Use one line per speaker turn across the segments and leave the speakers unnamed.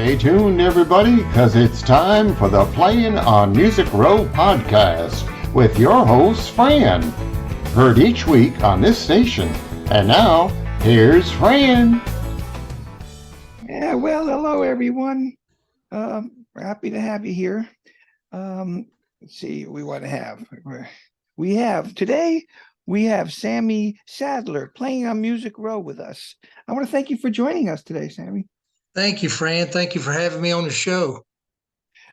Stay tuned, everybody, because it's time for the Playin on Music Row podcast with your host, Fran. Heard each week on this station. And now, here's Fran.
Yeah, well, hello, everyone. Happy to have you here. Let's see what we want to have. Today, we have Sammy Sadler Playin on Music Row with us. I want to thank you for joining us today, Sammy.
Thank you, Fran. Thank you for having me on the show.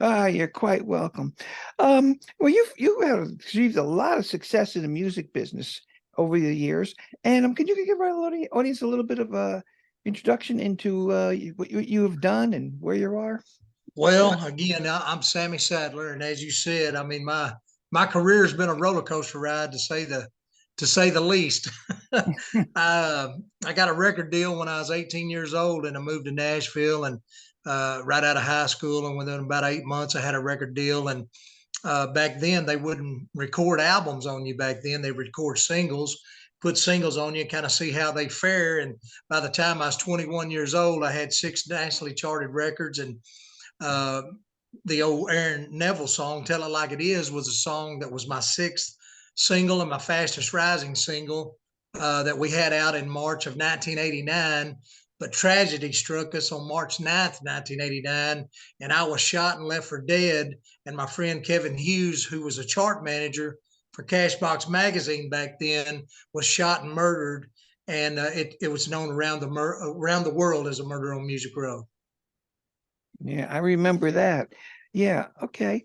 You're quite welcome. Well, you have achieved a lot of success in the music business over the years, and can you give our audience a little bit of a introduction into what you have done and where you are?
Well, again, I'm Sammy Sadler, and as you said, I mean my career has been a roller coaster ride to say the least. I got a record deal when I was 18 years old, and I moved to Nashville, and right out of high school, and within about 8 months, I had a record deal. And back then, they wouldn't record albums on you. Back then, they record singles, put singles on you, and kind of see how they fare. And by the time I was 21 years old, I had 6 nationally charted records, and the old Aaron Neville song, Tell It Like It Is, was a song that was my 6th single and my fastest rising single that we had out in March of 1989. But tragedy struck us on March 9th, 1989, and I was shot and left for dead. And my friend Kevin Hughes, who was a chart manager for Cashbox magazine back then, was shot and murdered. And it was known around the world as a murder on Music Row.
Yeah, I remember that. Yeah, okay.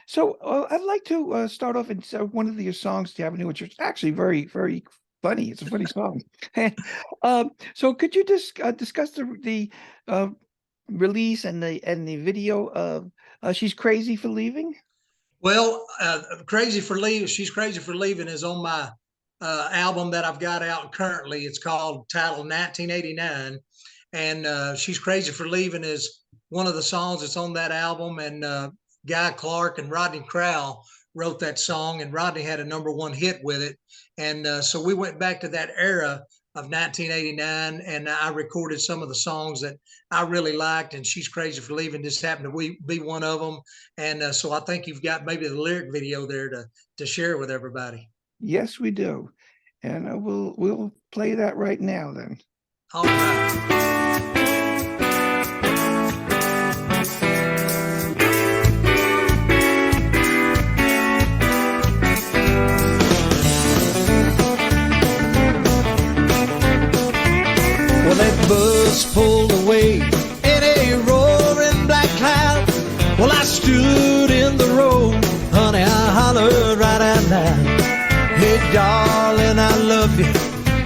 So I'd like to start off in one of your songs, The Avenue, which is actually very, very funny. It's a funny song. So could you discuss the release and the video of She's Crazy for Leaving?
Well, She's Crazy for Leaving is on my album that I've got out currently. It's titled 1989. And She's Crazy for Leaving is one of the songs that's on that album. And Guy Clark and Rodney Crowell wrote that song, and Rodney had a #1 hit with it. And so we went back to that era of 1989, and I recorded some of the songs that I really liked, and She's Crazy for Leaving just happened to be one of them. And so I think you've got maybe the lyric video there to share with everybody.
Yes, we do. And we'll play that right now then.
All right.
Well, that bus pulled away in a roaring black cloud. Well, I stood in the road, honey, I hollered right out loud. Hey, darling, I love you.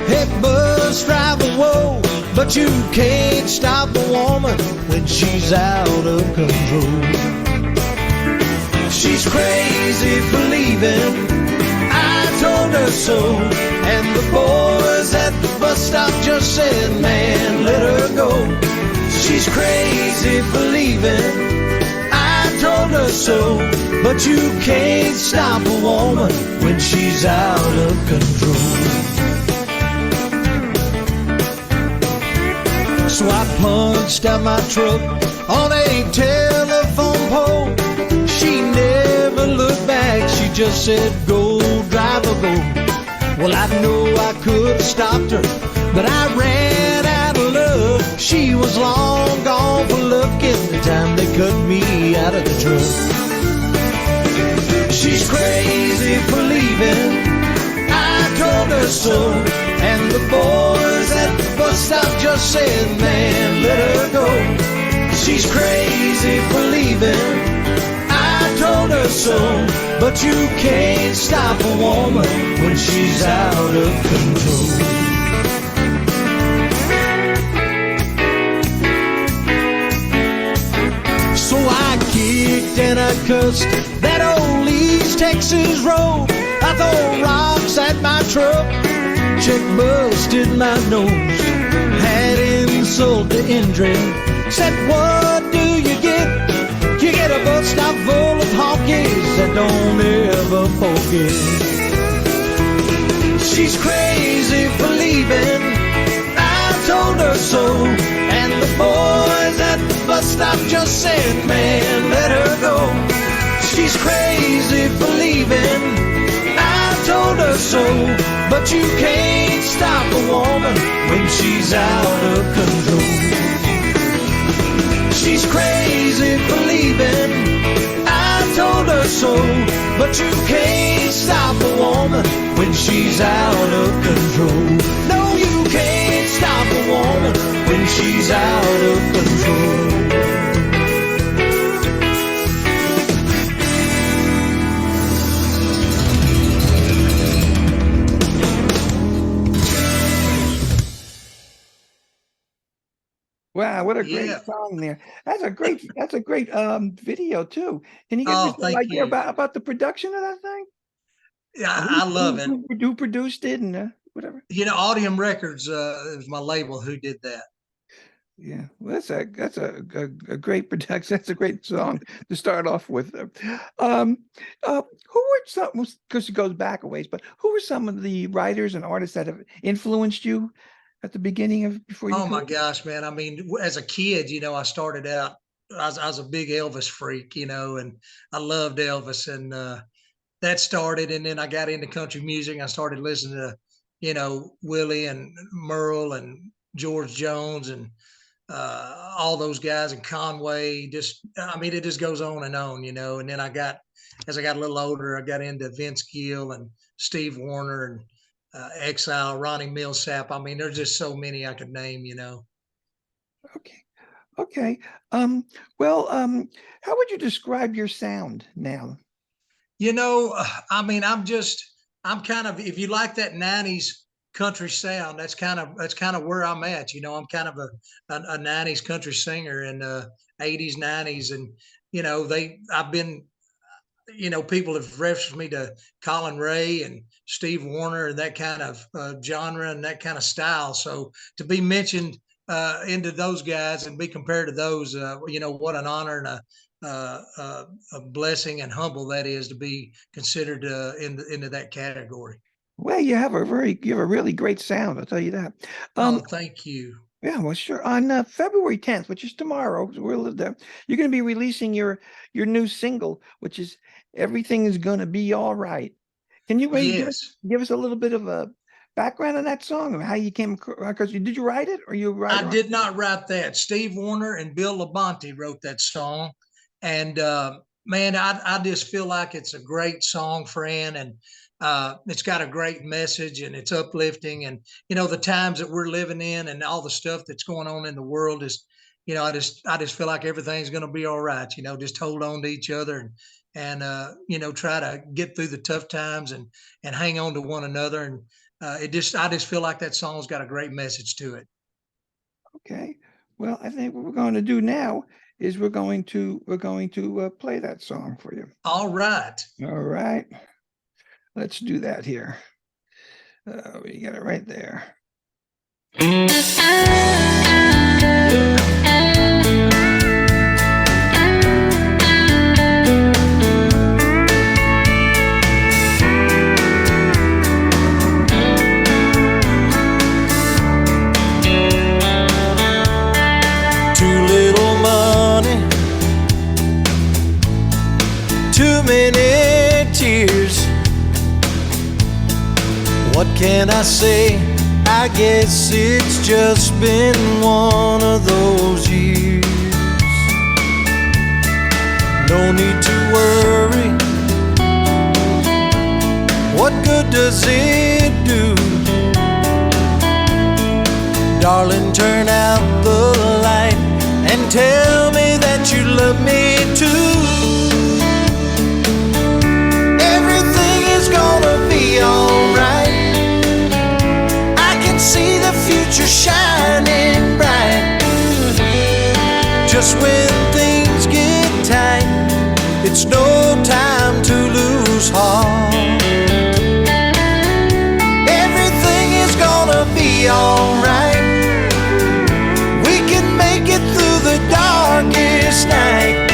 Hey, bus driver, whoa. But you can't stop a woman when she's out of control. She's crazy for leaving, I told her so. And the boys at the bus stop just said, man, let her go. She's crazy for leaving, I told her so. But you can't stop a woman when she's out of control. So I punched out my truck on a telephone pole. She never looked back, she just said, go, driver, go. Well, I know I could have stopped her, but I ran out of love. She was long gone for looking the time they cut me out of the truck. She's crazy for leaving, I told her so. And the boys at the bus stop just said, man, let her go. She's crazy for leaving, I told her so. But you can't stop a woman when she's out of control. So I kicked and I cussed that old East Texas road. I threw rocks at my truck, check busted my nose, had insult to injury. Said, what do you get? You get a bus stop full of honkies that don't ever forget. She's crazy for leaving, I told her so. And the boys at the stop, just saying, man, let her go. She's crazy for leaving, I told her so. But you can't stop a woman when she's out of control. She's crazy for leaving, I told her so. But you can't stop a woman when she's out of control. No, you can't stop a woman when she's out of control.
Wow, what a great
Yeah.
song there. That's a great video too. Can you give
Oh,
me some
thank
idea
you.
about the production of that thing?
Yeah, I love it.
Who produced it and whatever?
Audium Records is my label who did that.
Yeah, well, that's a great production. That's a great song to start off with. Who were some? Because it goes back a ways, but who were some of the writers and artists that have influenced you at the beginning of before you?
Oh my gosh, man. I mean, as a kid, I started out, I was a big Elvis freak, and I loved Elvis, and that started. And then I got into country music. I started listening to, Willie and Merle and George Jones and all those guys and Conway. It just goes on. And then as I got a little older, I got into Vince Gill and Steve Wariner and Exile, Ronnie Millsap. I mean, there's just so many I could name.
Okay. How would you describe your sound now?
I'm kind of, if you like that 90s country sound, that's kind of where I'm at. I'm kind of a 90s country singer in 80s, 90s. And, I've been, people have referenced me to Colin Ray and Steve Wariner and that kind of genre and that kind of style. So to be mentioned into those guys and be compared to those, what an honor and a blessing and humble that is to be considered into that category.
Well, you have a really great sound. I'll tell you that.
Thank you.
Yeah, well, sure. On February 10th, which is tomorrow, you're going to be releasing your new single, which is "Everything Is Gonna Be All Right." Can you maybe give us a little bit of a background on that song, or how you came across? Did you write it, or you write?
I did not write that. Steve Wariner and Bill Labonte wrote that song, and man, I just feel like it's a great song, Fran, and it's got a great message and it's uplifting. And the times that we're living in and all the stuff that's going on in the world is, I just feel like everything's going to be all right. Just hold on to each other and try to get through the tough times and hang on to one another. And I just feel like that song's got a great message to it.
Okay. Well, I think what we're going to do now is we're going to play that song for you.
All right.
All right. Let's do that here. We got it right there.
Too little money, too many tears. What can I say? I guess it's just been one of those years. No need to worry. What good does it do? Darling, turn out the light and tell me that you love me too. Everything is gonna be alright. See the future shining bright. Just when things get tight, it's no time to lose heart. Everything is gonna be alright. We can make it through the darkest night.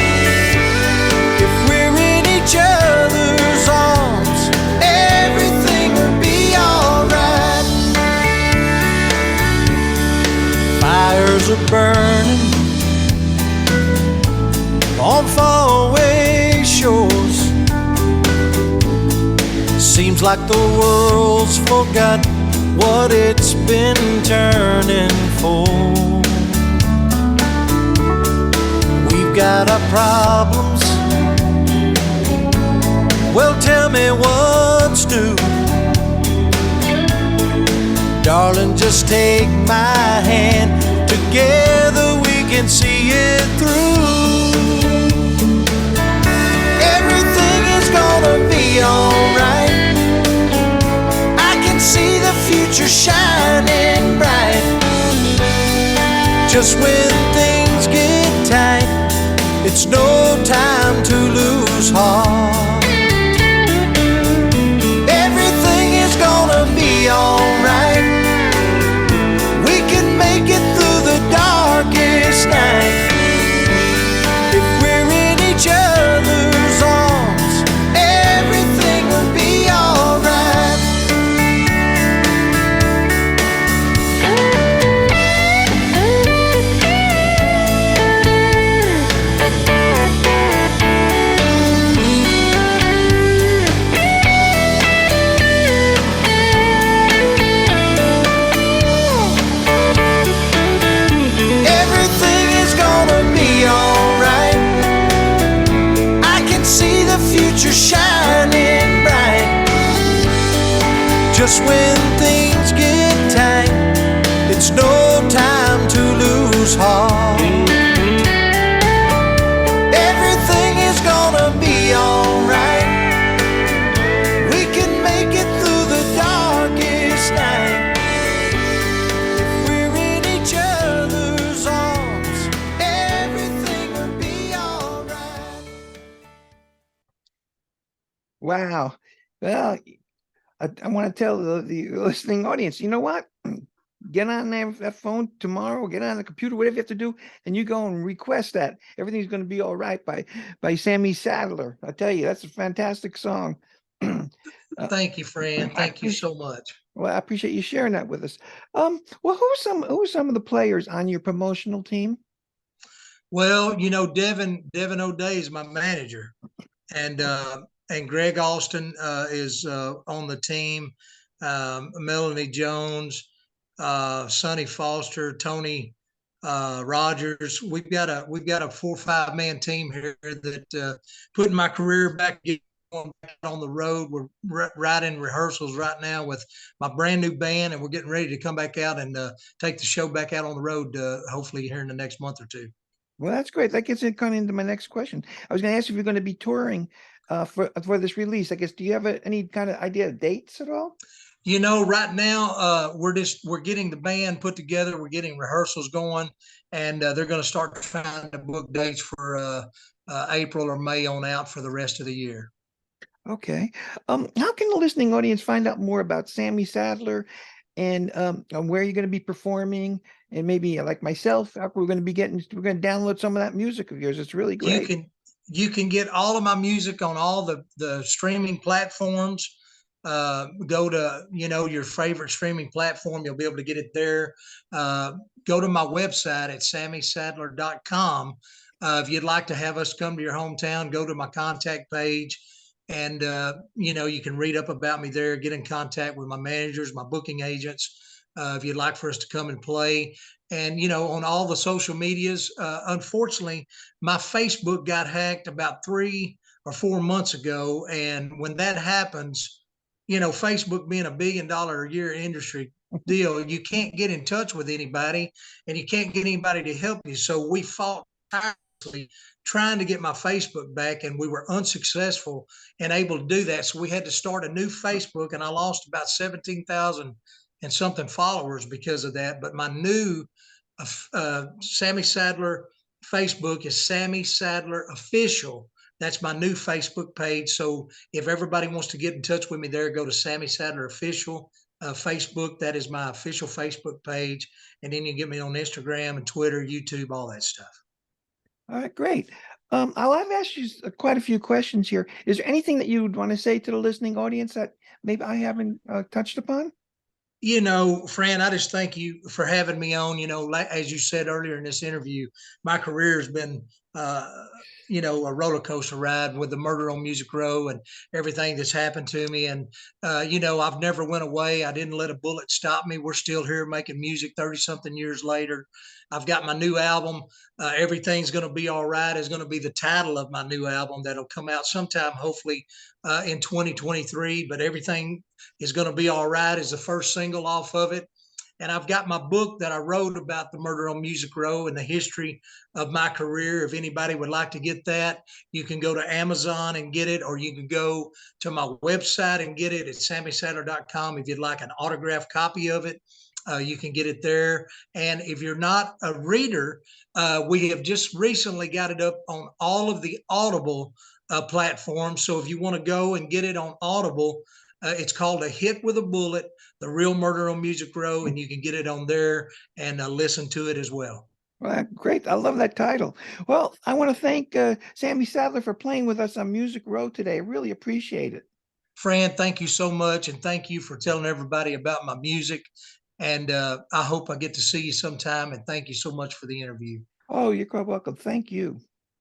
If we're in each other's arms, everything will be alright. Fires are burning, on faraway shores. Seems like the world's forgot what it's been turning for. We've got our problems. Well, tell me what's new. Darling, just take my hand. Together we can see it through. Everything is gonna be alright. I can see the future shining bright. Just when things get tight, it's no time to lose heart. Everything is gonna be alright. We can make it through the darkest night. If we're in each other's arms, everything will be alright. Everything is gonna be alright. I can see the future shining bright. Just when things get tight, it's no time to lose heart. Everything is gonna be alright. We can make it through the darkest night. If we're in each other's arms, everything will be alright.
Wow. Well, I want to tell the listening audience, you know what? Get on that phone tomorrow, get on the computer, whatever you have to do, and you go and request that. Everything's going to be all right by Sammy Sadler. I tell you, that's a fantastic song.
Thank you, Fran. Thank you so much.
Well, I appreciate you sharing that with us. Well, who are some of the players on your promotional team?
Well, you know, Devin O'Day is my manager, and Greg Austin is on the team. Melanie Jones, Sonny Foster, Tony Rogers. We've got a 4 or 5 man team here that putting my career back on the road. We're right in rehearsals right now with my brand new band, and we're getting ready to come back out and take the show back out on the road. Hopefully here in the next month or two.
Well, that's great. That gets it kind of into my next question. I was going to ask if you're going to be touring for this release. I guess, do you have any kind of idea of dates at all?
You know, right now we're getting the band put together. We're getting rehearsals going, and they're going to start trying to book dates for April or May on out for the rest of the year.
Okay. How can the listening audience find out more about Sammy Sadler and where you're going to be performing, and maybe like myself, we're going to download some of that music of yours. It's really great.
You can get all of my music on all the streaming platforms. Go to, you know, your favorite streaming platform. You'll be able to get it there. Go to my website at sammysadler.com. If you'd like to have us come to your hometown, go to my contact page, and you know, you can read up about me there, get in contact with my managers, my booking agents, if you'd like for us to come and play. And, you know, on all the social medias, unfortunately, my Facebook got hacked about 3 or 4 months ago. And when that happens, you know, Facebook being $1 billion a year industry deal, you can't get in touch with anybody, and you can't get anybody to help you. So we fought tirelessly trying to get my Facebook back, and we were unsuccessful and able to do that. So we had to start a new Facebook, and I lost about 17,000 and something followers because of that. But my new Sammy Sadler Facebook is Sammy Sadler Official. That's my new Facebook page. So if everybody wants to get in touch with me there, go to Sammy Sadler Official Facebook. That is my official Facebook page. And then you can get me on Instagram and Twitter, YouTube, all that stuff.
All right, great. I've asked you quite a few questions here. Is there anything that you would want to say to the listening audience that maybe I haven't touched upon?
You know, Fran, I just thank you for having me on. You know, like, as you said earlier in this interview, my career has been a roller coaster ride with the murder on Music Row and everything that's happened to me. And, I've never went away. I didn't let a bullet stop me. We're still here making music 30 something years later. I've got my new album. Everything's going to be all right is going to be the title of my new album that'll come out sometime, hopefully in 2023. But Everything is going to be all right is the first single off of it. And I've got my book that I wrote about the murder on Music Row and the history of my career. If anybody would like to get that, you can go to Amazon and get it, or you can go to my website and get it at sammysadler.com. If you'd like an autographed copy of it, you can get it there. And if you're not a reader, we have just recently got it up on all of the Audible platforms. So if you want to go and get it on Audible, it's called A Hit with a Bullet, The Real Murder on Music Row, and you can get it on there and listen to it as well.
Well, great. I love that title. Well, I want to thank Sammy Sadler for playing with us on Music Row today. I really appreciate it.
Fran, thank you so much, and thank you for telling everybody about my music. And I hope I get to see you sometime, and thank you so much for the interview.
Oh, you're quite welcome. Thank you.